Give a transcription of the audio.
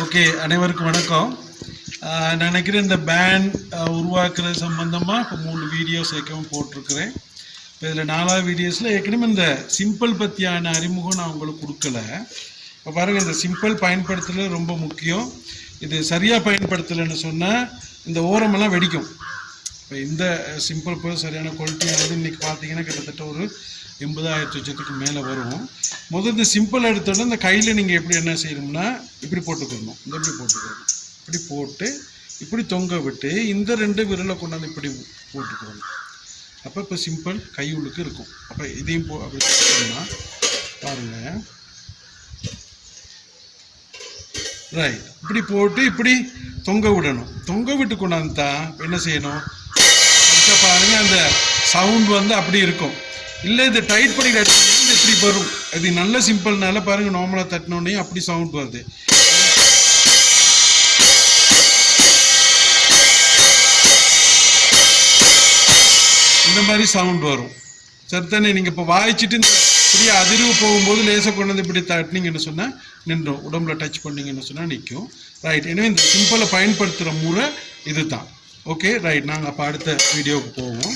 Okay, அனைவருக்கும் வணக்கம். நான் நினைக்கிறேன் இந்த பேண்ட் உருவாக்குறது சம்பந்தமாக இப்போ 3 வீடியோஸ் ஏற்கனவே போட்டிருக்கிறேன். இப்போ இதில் 4வது வீடியோஸில் ஏற்கனவே இந்த சிம்பிள் பற்றியான அறிமுகம் நான் உங்களுக்கு கொடுக்கல. இப்போ பாருங்கள், இந்த சிம்பிள் பயன்படுத்துறது ரொம்ப முக்கியம். இது சரியாக பயன்படுத்தலைன்னு சொன்னால் இந்த ஓரமெல்லாம் வெடிக்கும். இப்போ இந்த சிம்பிள் போய் சரியான குவாலிட்டியானது இன்றைக்கி பார்த்தீங்கன்னா கிட்டத்தட்ட ஒரு 80,000 லட்சத்துக்கு மேலே வரும். முதல் இந்த சிம்பிள் எடுத்தோன்னா இந்த கையில் நீங்கள் எப்படி என்ன செய்யணும்னா இப்படி போட்டுக்கணும், இந்த இப்படி போட்டுக்கணும், இப்படி போட்டு இப்படி தொங்க விட்டு இந்த 2 விரலை கொண்டாந்து இப்படி போட்டுக்கணும். அப்போ இப்போ சிம்பிள் கை உள்ளுக்கு இருக்கும். அப்போ இதையும் அப்படி போட்டோம்னா பாருங்கள், ரைட், இப்படி போட்டு இப்படி தொங்க விடணும். தொங்க விட்டு கொண்டாந்து தான் என்ன செய்யணும் பாருங்க, அந்த சவுண்ட் வந்து அப்படி இருக்கும். இல்லை இது டைட் பண்ணி அடிச்சோம்னா இப்படி வரும். இது நல்ல சிம்பிள்னால பாருங்கள், நார்மலாக தட்டினோடனே அப்படி சவுண்ட் வருது. இந்த மாதிரி சவுண்ட் வரும். சரித்தானே? நீங்கள் இப்போ வாய்ச்சிட்டு இந்த இப்படியே அதிர்வு போகும்போது லேசாக கொண்டு வந்து இப்படி தட்டினீங்கன்னு சொன்னால் நின்றும். உடம்புல டச் பண்ணிங்கன்னு சொன்னால் நிற்கும். ரைட். எனவே இந்த சிம்பிளை பயன்படுத்துகிற முறை இது தான். Okay, right. நாங்கள் அப்போ அடுத்த வீடியோவுக்கு போவோம்.